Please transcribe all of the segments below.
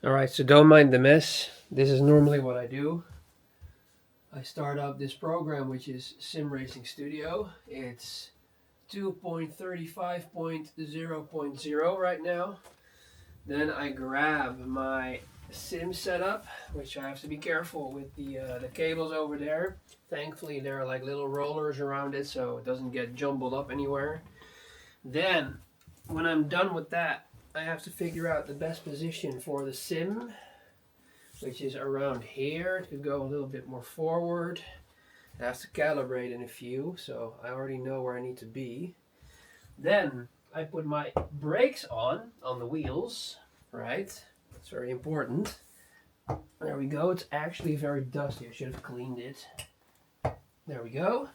Alright, so don't mind the mess. This is normally what I do. I start up this program, which is Sim Racing Studio. It's 2.35.0.0 right now. Then I grab my sim setup, which I have to be careful with the cables over there. Thankfully there are like little rollers around it so it doesn't get jumbled up anywhere. Then when I'm done with that, I have to figure out the best position for the sim, which is around here. It could go a little bit more forward. I have to calibrate in a few, so I already know where I need to be. Then I put my brakes on the wheels, right? That's very important. There we go. It's actually very dusty. I should have cleaned it. There we go.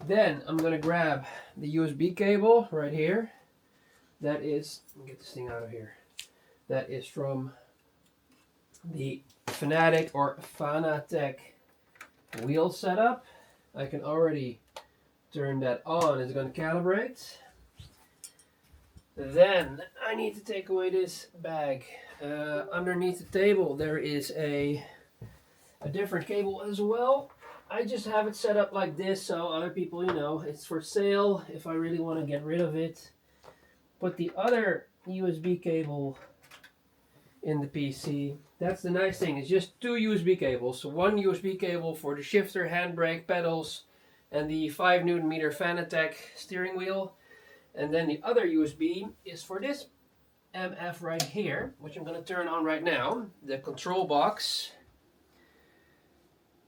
Then I'm going to grab the USB cable right here. That is, let me get this thing out of here. That is from the Fanatic or Fanatec wheel setup. I can already turn that on. It's going to calibrate. Then I need to take away this bag. Underneath the table there is a different cable as well. I just have it set up like this so other people, you know, it's for sale if I really want to get rid of it. Put the other USB cable in the PC. That's the nice thing. It's just two USB cables. So one USB cable for the shifter, handbrake, pedals, and the 5Nm Fanatec steering wheel. And then the other USB is for this MF right here, which I'm going to turn on right now. The control box.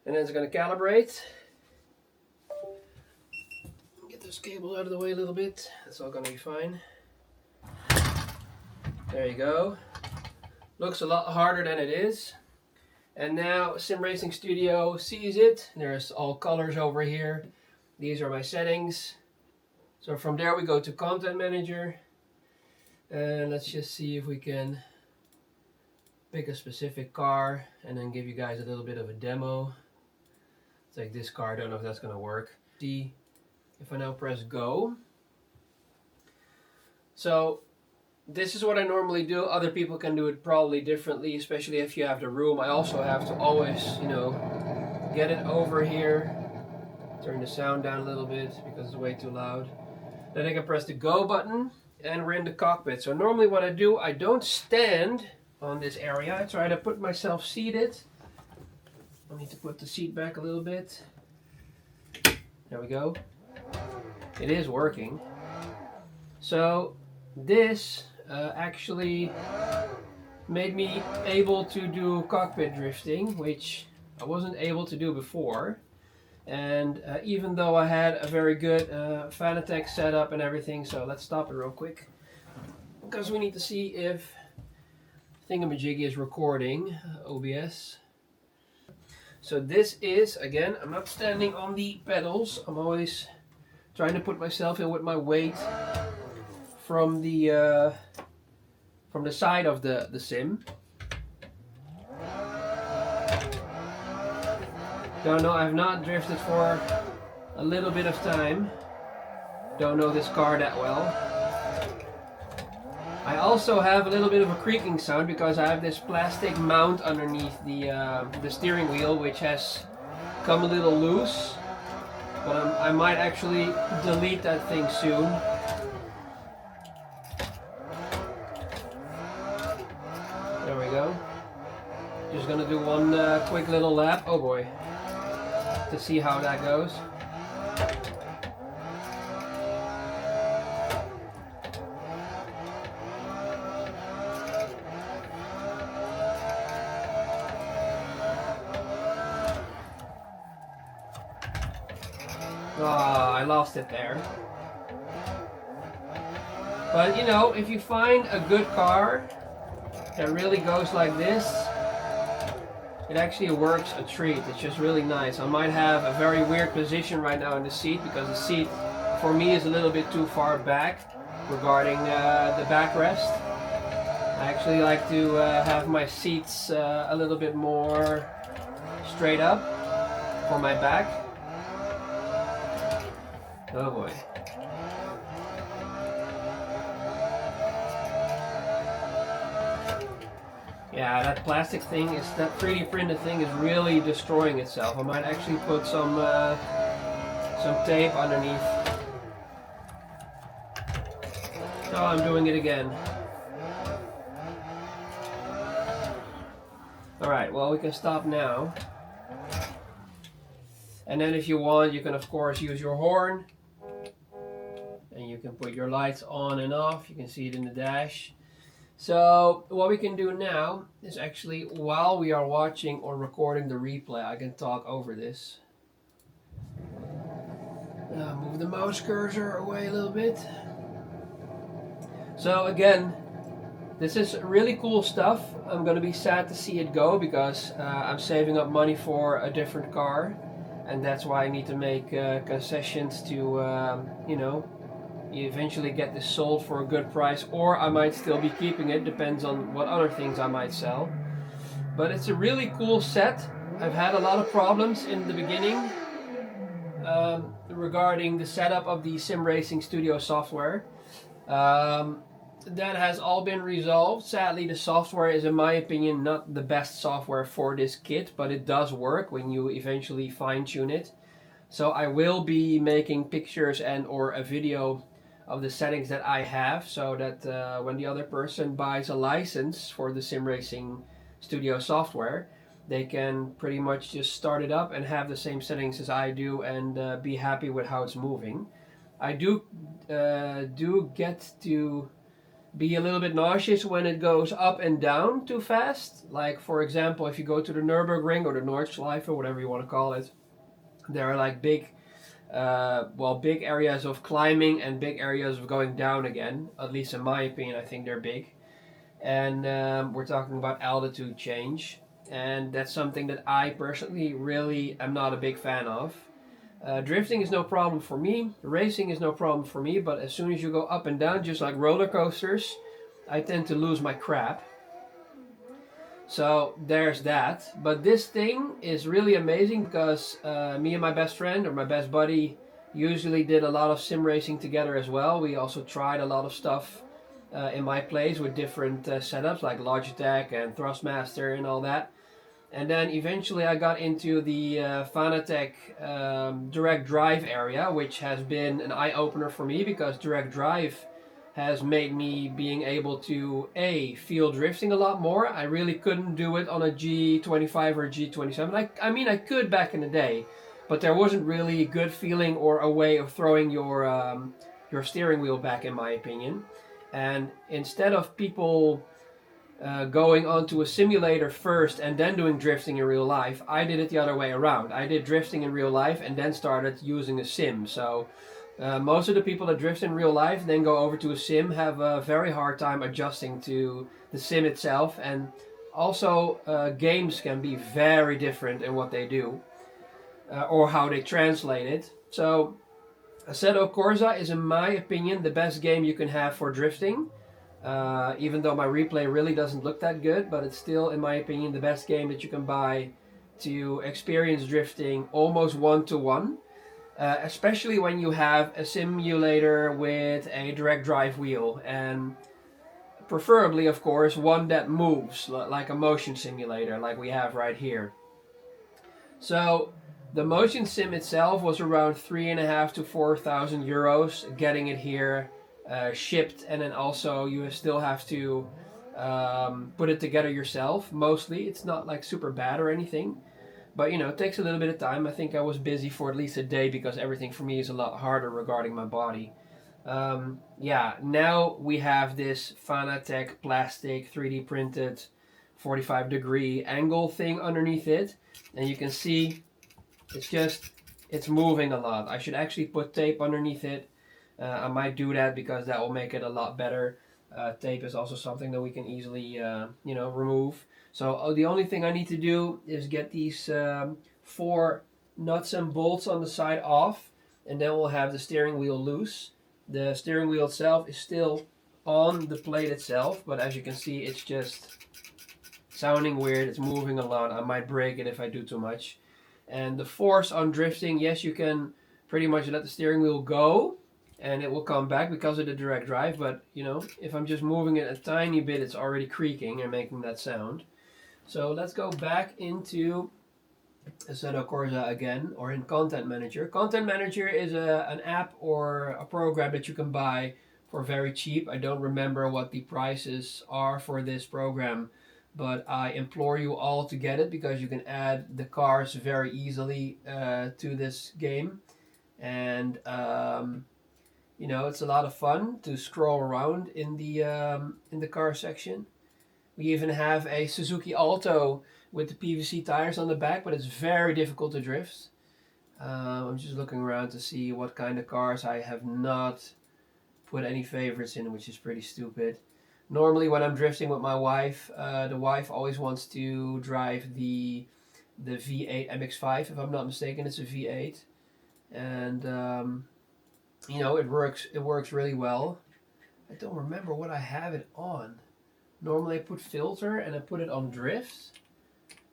And then it's going to calibrate. Get those cables out of the way a little bit. That's all going to be fine. There you go. Looks a lot harder than it is. And now Sim Racing Studio sees it. There's all colors over here. These are my settings. So from there we go to Content Manager. And let's just see if we can pick a specific car and then give you guys a little bit of a demo. It's like this car. I don't know if that's going to work. See if I now press go. So this is what I normally do. Other people can do it probably differently, especially if you have the room. I also have to always, you know, get it over here. Turn the sound down a little bit because it's way too loud. Then I can press the go button and we're in the cockpit. So normally what I do, I don't stand on this area. I try to put myself seated. I need to put the seat back a little bit. There we go. It is working. So this actually made me able to do cockpit drifting, which I wasn't able to do before. And even though I had a very good Fanatec setup and everything, so let's stop it real quick because we need to see if thingamajig is recording OBS. So this is, again, I'm not standing on the pedals. I'm always trying to put myself in with my weight from the side of the sim. Don't know, I've not drifted for a little bit of time. Don't know this car that well. I also have a little bit of a creaking sound because I have this plastic mount underneath the steering wheel, which has come a little loose. But I might actually delete that thing soon. There we go. Just gonna do one quick little lap. Oh boy. To see how that goes. Ah, I lost it there. But you know, if you find a good car that really goes like this, it actually works a treat. It's just really nice. I might have a very weird position right now in the seat because the seat for me is a little bit too far back regarding the backrest. I actually like to have my seats a little bit more straight up for my back. Oh boy. Yeah, that plastic thing is, that 3D printed thing is really destroying itself. I might actually put some tape underneath. Oh, I'm doing it again. Alright, well we can stop now. And then if you want, you can of course use your horn. And you can put your lights on and off. You can see it in the dash. So what we can do now is actually, while we are watching or recording the replay, I can talk over this. Move the mouse cursor away a little bit. So again, this is really cool stuff. I'm going to be sad to see it go because I'm saving up money for a different car. And that's why I need to make concessions to, you know, you eventually get this sold for a good price, or I might still be keeping it, depends on what other things I might sell. But it's a really cool set. I've had a lot of problems in the beginning regarding the setup of the sim racing studio software. That has all been resolved. Sadly, the software is, in my opinion, not the best software for this kit, but it does work when you eventually fine-tune it. So I will be making pictures and or a video of the settings that I have, so that when the other person buys a license for the sim racing studio software, they can pretty much just start it up and have the same settings as I do and be happy with how it's moving. I do get to be a little bit nauseous when it goes up and down too fast. Like for example, if you go to the Nürburgring or the Nordschleife or whatever you want to call it, there are like big areas of climbing and big areas of going down again. At least in my opinion, I think they're big. And we're talking about altitude change. And that's something that I personally really am not a big fan of. Drifting is no problem for me. Racing is no problem for me. But as soon as you go up and down, just like roller coasters, I tend to lose my crap. So there's that. But this thing is really amazing because me and my best friend or my best buddy usually did a lot of sim racing together as well. We also tried a lot of stuff in my place with different setups like Logitech and Thrustmaster and all that. And then eventually I got into the Fanatec direct drive area, which has been an eye-opener for me because direct drive has made me being able to feel drifting a lot more. I really couldn't do it on a G25 or G27. I mean I could back in the day, but there wasn't really a good feeling or a way of throwing your steering wheel back, in my opinion. And instead of people going onto a simulator first and then doing drifting in real life, I did it the other way around. I did drifting in real life and then started using a sim. So most of the people that drift in real life then go over to a sim have a very hard time adjusting to the sim itself, and also games can be very different in what they do or how they translate it. So Assetto Corsa is, in my opinion, the best game you can have for drifting. Even though my replay really doesn't look that good, but it's still, in my opinion, the best game that you can buy to experience drifting almost one-to-one. Especially when you have a simulator with a direct drive wheel, and preferably, of course, one that moves, like a motion simulator, like we have right here. So the motion sim itself was around 3,500 to 4,000 euros, getting it here shipped, and then also you still have to put it together yourself. Mostly, it's not like super bad or anything. But you know, it takes a little bit of time. I think I was busy for at least a day because everything for me is a lot harder regarding my body. Yeah, now we have this Fanatec plastic 3D printed 45-degree angle thing underneath it. And you can see it's moving a lot. I should actually put tape underneath it. I might do that because that will make it a lot better. Tape is also something that we can easily remove. So the only thing I need to do is get these 4 nuts and bolts on the side off, and then we'll have the steering wheel loose. The steering wheel itself is still on the plate itself, but as you can see, it's just sounding weird. It's moving a lot. I might break it if I do too much. And the force on drifting, yes, you can pretty much let the steering wheel go, and it will come back because of the direct drive. But you know, if I'm just moving it a tiny bit, it's already creaking and making that sound. So let's go back into Assetto Corsa again, or in Content Manager. Content Manager is an app or a program that you can buy for very cheap. I don't remember what the prices are for this program, but I implore you all to get it because you can add the cars very easily to this game. And you know, it's a lot of fun to scroll around in the car section. We even have a Suzuki Alto with the PVC tires on the back, but it's very difficult to drift. I'm just looking around to see what kind of cars I have not put any favorites in, which is pretty stupid. Normally when I'm drifting with my wife, the wife always wants to drive the V8 MX-5, if I'm not mistaken. It's a V8. And you know, it works really well. I don't remember what I have it on. Normally I put filter and I put it on drift.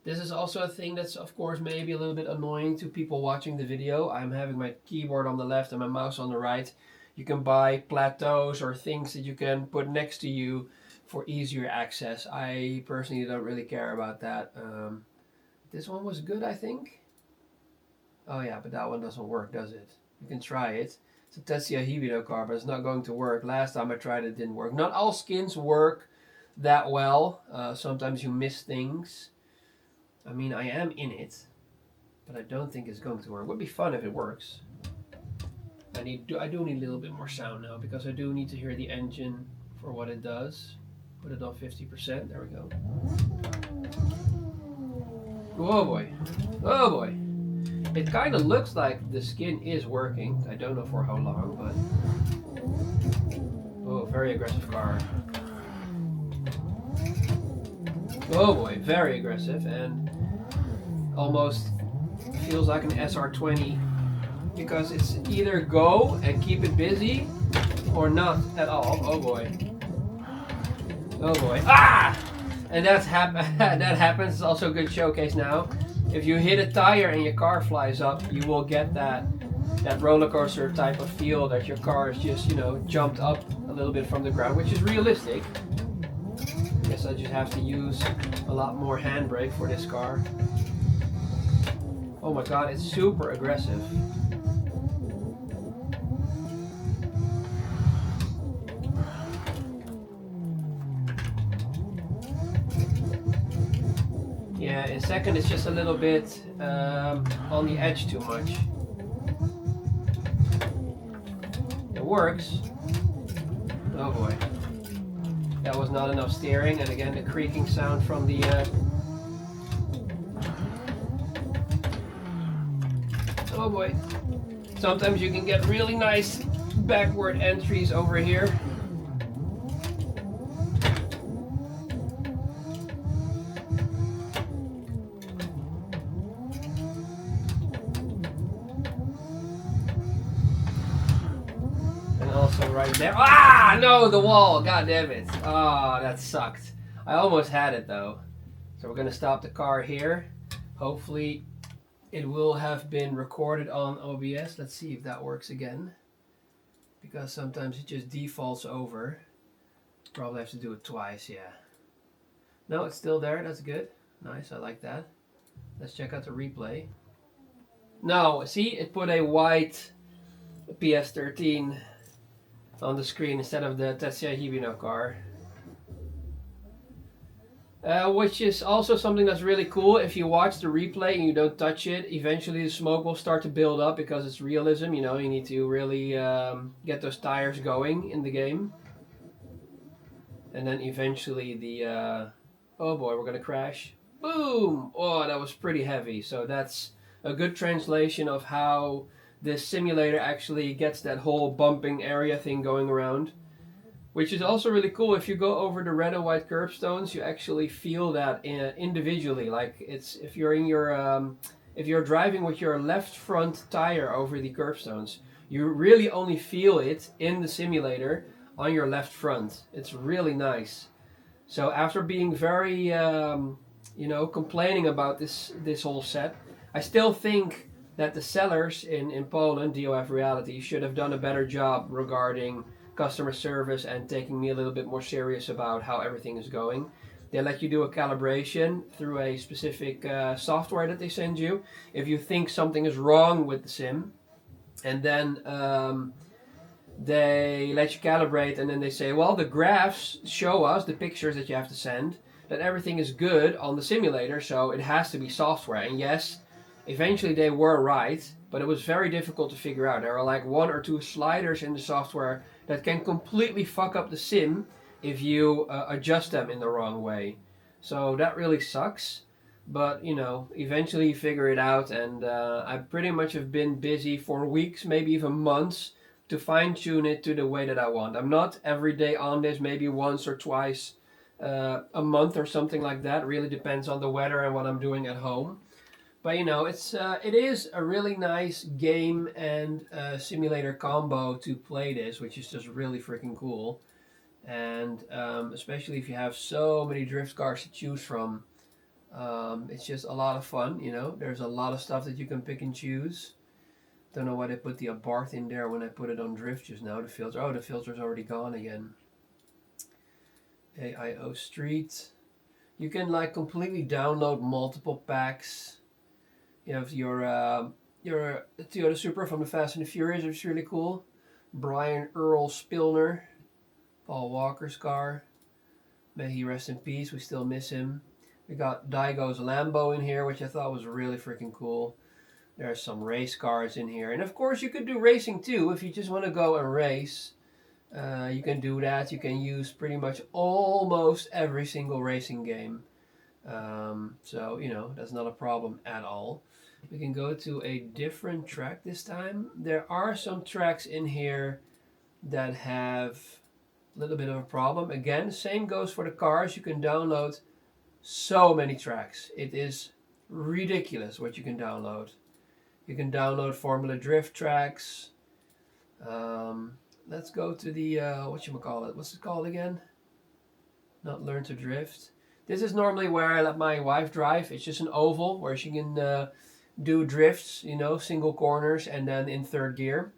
This is also a thing that's of course maybe a little bit annoying to people watching the video. I'm having my keyboard on the left and my mouse on the right. You can buy plateaus or things that you can put next to you for easier access. I personally don't really care about that. This one was good, I think. Oh yeah, but that one doesn't work, does it? You can try it. It's a Tetsuya Hibino car, but it's not going to work. Last time I tried it didn't work. Not all skins work that well. Sometimes you miss things. I mean, I am in it, but I don't think it's going to work. It would be fun if it works. I do need a little bit more sound now because I do need to hear the engine for what it does. Put it on 50%. There we go. Oh boy. Oh boy. It kind of looks like the skin is working. I don't know for how long, but... Oh, very aggressive car. Oh boy, very aggressive, and almost feels like an SR20 because it's either go and keep it busy or not at all. Oh boy. Oh boy. Ah! And that happens. It's also a good showcase now. If you hit a tire and your car flies up, you will get that roller coaster type of feel that your car is just, you know, jumped up a little bit from the ground, which is realistic. Guess I just have to use a lot more handbrake for this car. Oh my god, it's super aggressive. Yeah, in second it's just a little bit on the edge too much. It works. Oh boy. That was not enough steering, and again the creaking sound from the oh boy. Sometimes you can get really nice backward entries over here. Also right there. Ah, no, the wall. God damn it. Oh, that sucked. I almost had it though. So we're gonna stop the car here. Hopefully it will have been recorded on OBS. Let's see if that works again. Because sometimes it just defaults over. Probably have to do it twice, yeah. No, it's still there. That's good. Nice, I like that. Let's check out the replay. No, see, it put a white PS13 on the screen instead of the Tetsuya Hibino car. Which is also something that's really cool. If you watch the replay and you don't touch it, eventually the smoke will start to build up because it's realism. You know, you need to really get those tires going in the game. And then eventually the... oh boy, we're gonna crash. Boom! Oh, that was pretty heavy. So that's a good translation of how this simulator actually gets that whole bumping area thing going around. Which is also really cool. If you go over the red and white curbstones, you actually feel that individually. Like it's if you're in your if you're driving with your left front tire over the curbstones, you really only feel it in the simulator on your left front. It's really nice. So after being very you know, complaining about this whole set, I still think that the sellers in Poland, DOFreality, should have done a better job regarding customer service and taking me a little bit more serious about how everything is going. They let you do a calibration through a specific software that they send you if you think something is wrong with the sim, and then they let you calibrate, and then they say, well, the graphs show us, the pictures that you have to send, that everything is good on the simulator, so it has to be software. And yes, eventually they were right, but it was very difficult to figure out. There are like 1 or 2 sliders in the software that can completely fuck up the sim if you adjust them in the wrong way. So that really sucks. But, you know, eventually you figure it out, and I pretty much have been busy for weeks, maybe even months, to fine-tune it to the way that I want. I'm not every day on this, maybe once or twice a month or something like that. It really depends on the weather and what I'm doing at home. But you know, it is a really nice game and simulator combo to play this, which is just really freaking cool. And especially if you have so many drift cars to choose from, it's just a lot of fun. You know, there's a lot of stuff that you can pick and choose. Don't know why they put the Abarth in there when I put it on drift just now. The filter, oh, the filter's already gone again. AIO Street. You can like completely download multiple packs. You have your Toyota Supra from the Fast and the Furious, which is really cool. Brian Earl Spillner, Paul Walker's car. May he rest in peace. We still miss him. We got Daigo's Lambo in here, which I thought was really freaking cool. There are some race cars in here, and of course you could do racing too if you just want to go and race. You can do that. You can use pretty much almost every single racing game. So, you know, that's not a problem at all. We can go to a different track this time. There are some tracks in here that have a little bit of a problem. Again, same goes for the cars. You can download so many tracks. It is ridiculous what you can download. You can download Formula Drift tracks. Let's go to the, whatchamacallit, what's it called again? Not Learn to Drift. This is normally where I let my wife drive. It's just an oval where she can do drifts, you know, single corners, and then in third gear.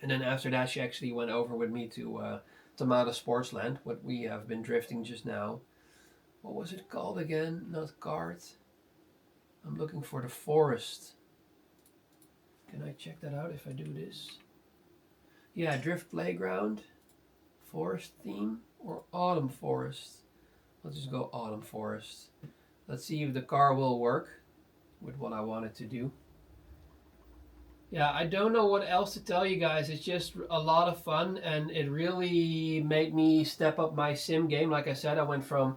And then after that, she actually went over with me to Tomato Sportsland, what we have been drifting just now. What was it called again? Not Kart. I'm looking for the Forest. Can I check that out if I do this? Yeah, Drift Playground, Forest Theme, or Autumn Forest. Let's just go Autumn Forest. Let's see if the car will work with what I want it to do. Yeah, I don't know what else to tell you guys. It's just a lot of fun, and it really made me step up my sim game. Like I said, I went from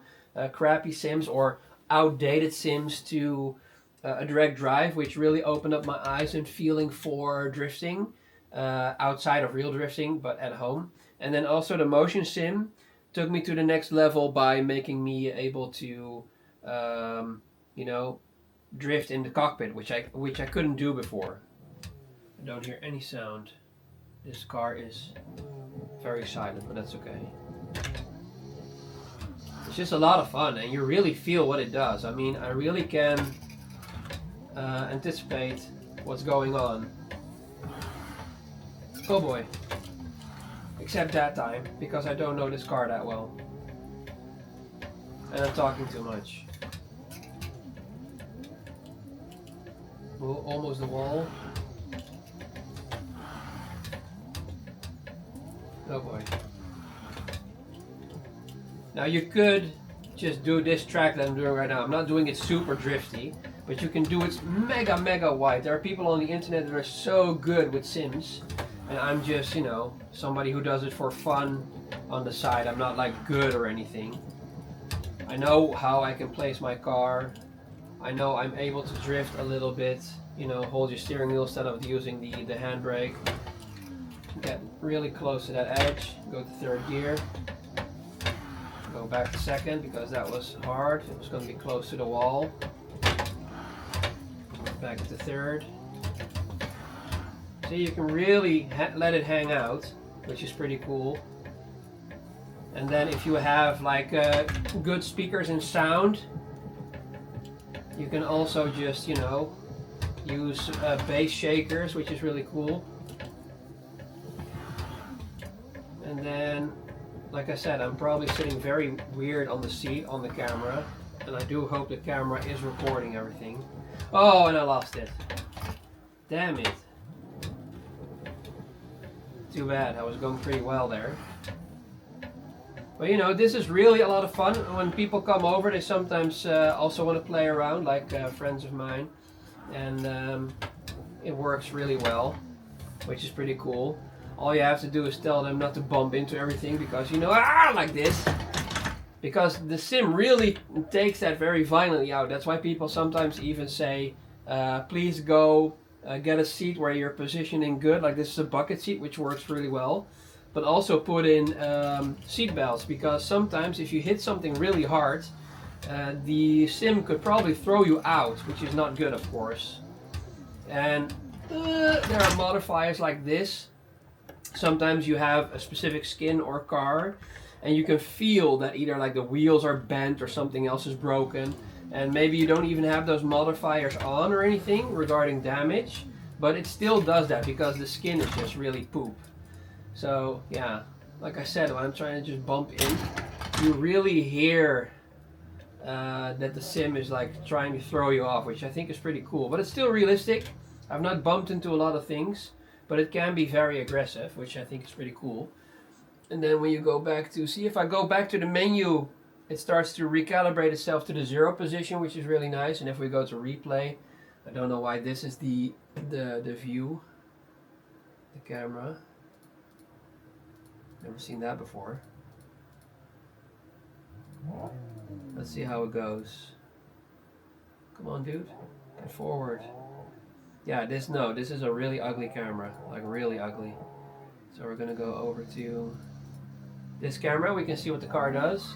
crappy sims or outdated sims to a direct drive, which really opened up my eyes and feeling for drifting outside of real drifting, but at home. And then also the motion sim took me to the next level by making me able to, you know, drift in the cockpit, which I couldn't do before. I don't hear any sound. This car is very silent, but that's okay. It's just a lot of fun, and you really feel what it does. I mean, I really can anticipate what's going on. Oh boy. Except that time, because I don't know this car that well. And I'm talking too much. Oh, almost the wall. Oh boy. Now you could just do this track that I'm doing right now. I'm not doing it super drifty, but you can do it mega wide. There are people on the internet that are so good with sims, and I'm just, you know, somebody who does it for fun on the side. I'm not like good or anything. I know how I can place my car. I know I'm able to drift a little bit, you know, hold your steering wheel instead of using the handbrake. Get really close to that edge, go to third gear, go back to second because that was hard, it was going to be close to the wall, back to third. So you can really let it hang out, which is pretty cool. And then if you have like good speakers and sound, you can also just, you know, use base shakers, which is really cool. And then, like I said, I'm probably sitting very weird on the seat on the camera, and I do hope the camera is recording everything. Oh, and I lost it. Damn it. Too bad, I was going pretty well there. But you know, this is really a lot of fun. When people come over, they sometimes also want to play around, like friends of mine. And it works really well, which is pretty cool. All you have to do is tell them not to bump into everything, because you know, like this. Because the sim really takes that very violently out. That's why people sometimes even say, please go get a seat where you're positioning good. Like this is a bucket seat, which works really well. But also put in seat belts, because sometimes if you hit something really hard, the sim could probably throw you out, which is not good, of course. And there are modifiers like this. Sometimes you have a specific skin or car, and you can feel that either like the wheels are bent or something else is broken, and maybe you don't even have those modifiers on or anything regarding damage, but it still does that because the skin is just really poop. So yeah, like I said, when I'm trying to just bump in, you really hear that the sim is like trying to throw you off, which I think is pretty cool. But it's still realistic. I've not bumped into a lot of things, but it can be very aggressive, which I think is pretty cool. And then when you go back to, see if I go back to the menu, it starts to recalibrate itself to the 0 position, which is really nice. And if we go to replay, I don't know why this is the view, the camera. Never seen that before. Let's see how it goes. Come on, dude. Get forward. Yeah, this is a really ugly camera. Like, really ugly. So we're going to go over to this camera. We can see what the car does,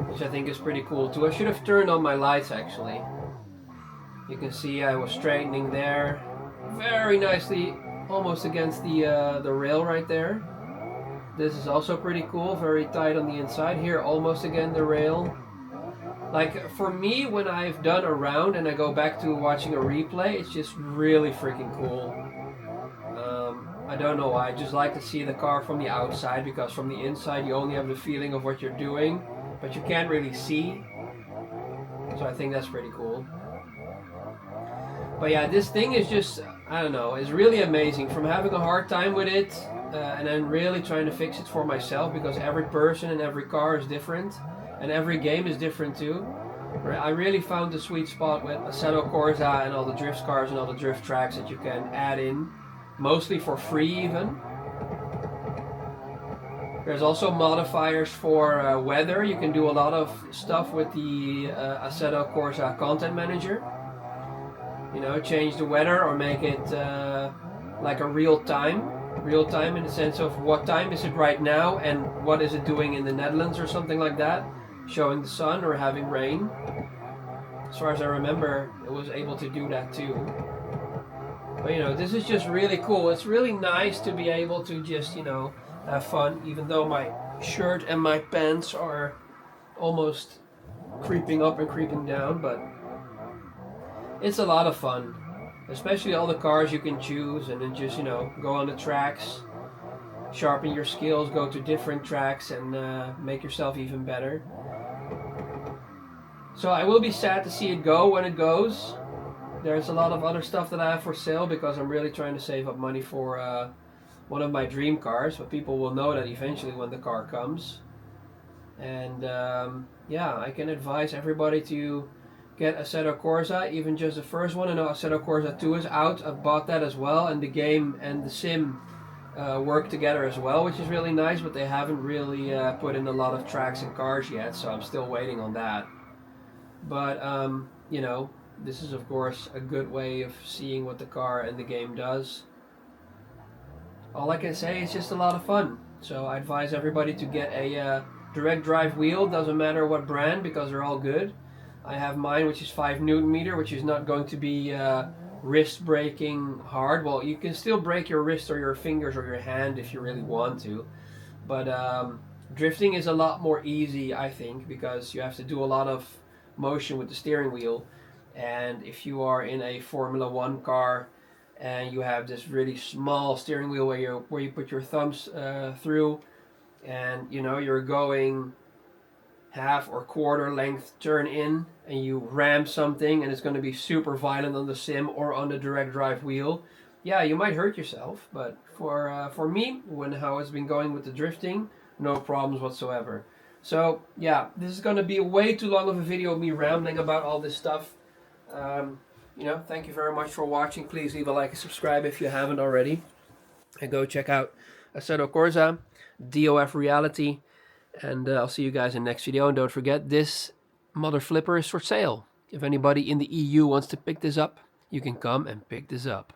which I think is pretty cool too. I should have turned on my lights, actually. You can see I was straightening there. Very nicely, almost against the rail right there. This is also pretty cool, very tight on the inside. Here, almost again the rail. Like, for me, when I've done a round and I go back to watching a replay, it's just really freaking cool. I don't know why, I just like to see the car from the outside, because from the inside you only have the feeling of what you're doing, but you can't really see. So I think that's pretty cool. But yeah, this thing is just, I don't know, it's really amazing. From having a hard time with it, and then really trying to fix it for myself, because every person and every car is different, and every game is different too. I really found the sweet spot with Assetto Corsa and all the drift cars and all the drift tracks that you can add in, mostly for free even. There's also modifiers for weather. You can do a lot of stuff with the Assetto Corsa Content Manager. You know, change the weather or make it like a real time in the sense of what time is it right now and what is it doing in the Netherlands or something like that, showing the sun or having rain. As far as I remember, it was able to do that too. But you know, this is just really cool. It's really nice to be able to just, you know, have fun, even though my shirt and my pants are almost creeping up and creeping down, but it's a lot of fun. Especially all the cars you can choose, and then just, you know, go on the tracks, sharpen your skills, go to different tracks, and make yourself even better. So I will be sad to see it go when it goes. There's a lot of other stuff that I have for sale, because I'm really trying to save up money for one of my dream cars, but people will know that eventually when the car comes. And yeah, I can advise everybody to get Assetto Corsa, even just the first one. I know Assetto Corsa 2 is out. I've bought that as well, and the game and the sim work together as well, which is really nice, but they haven't really put in a lot of tracks and cars yet, so I'm still waiting on that. But you know, this is of course a good way of seeing what the car and the game does. All I can say is just a lot of fun. So I advise everybody to get a direct drive wheel, doesn't matter what brand, because they're all good. I have mine, which is 5 Newton meter, which is not going to be wrist breaking hard. Well, you can still break your wrist or your fingers or your hand if you really want to, but drifting is a lot more easy, I think, because you have to do a lot of motion with the steering wheel, And if you are in a Formula 1 car and you have this really small steering wheel where you put your thumbs through, and you know you're going half or quarter length turn in and you ram something and it's going to be super violent on the sim or on the direct drive wheel, yeah, you might hurt yourself. But for me, when how it's been going with the drifting, no problems whatsoever. So yeah, this is going to be way too long of a video of me rambling about all this stuff. You know, thank you very much for watching. Please leave a like and subscribe if you haven't already, and go check out Assetto Corsa, DOFreality, and I'll see you guys in the next video. And don't forget, this mother flipper is for sale. If anybody in the EU wants to pick this up, you can come and pick this up.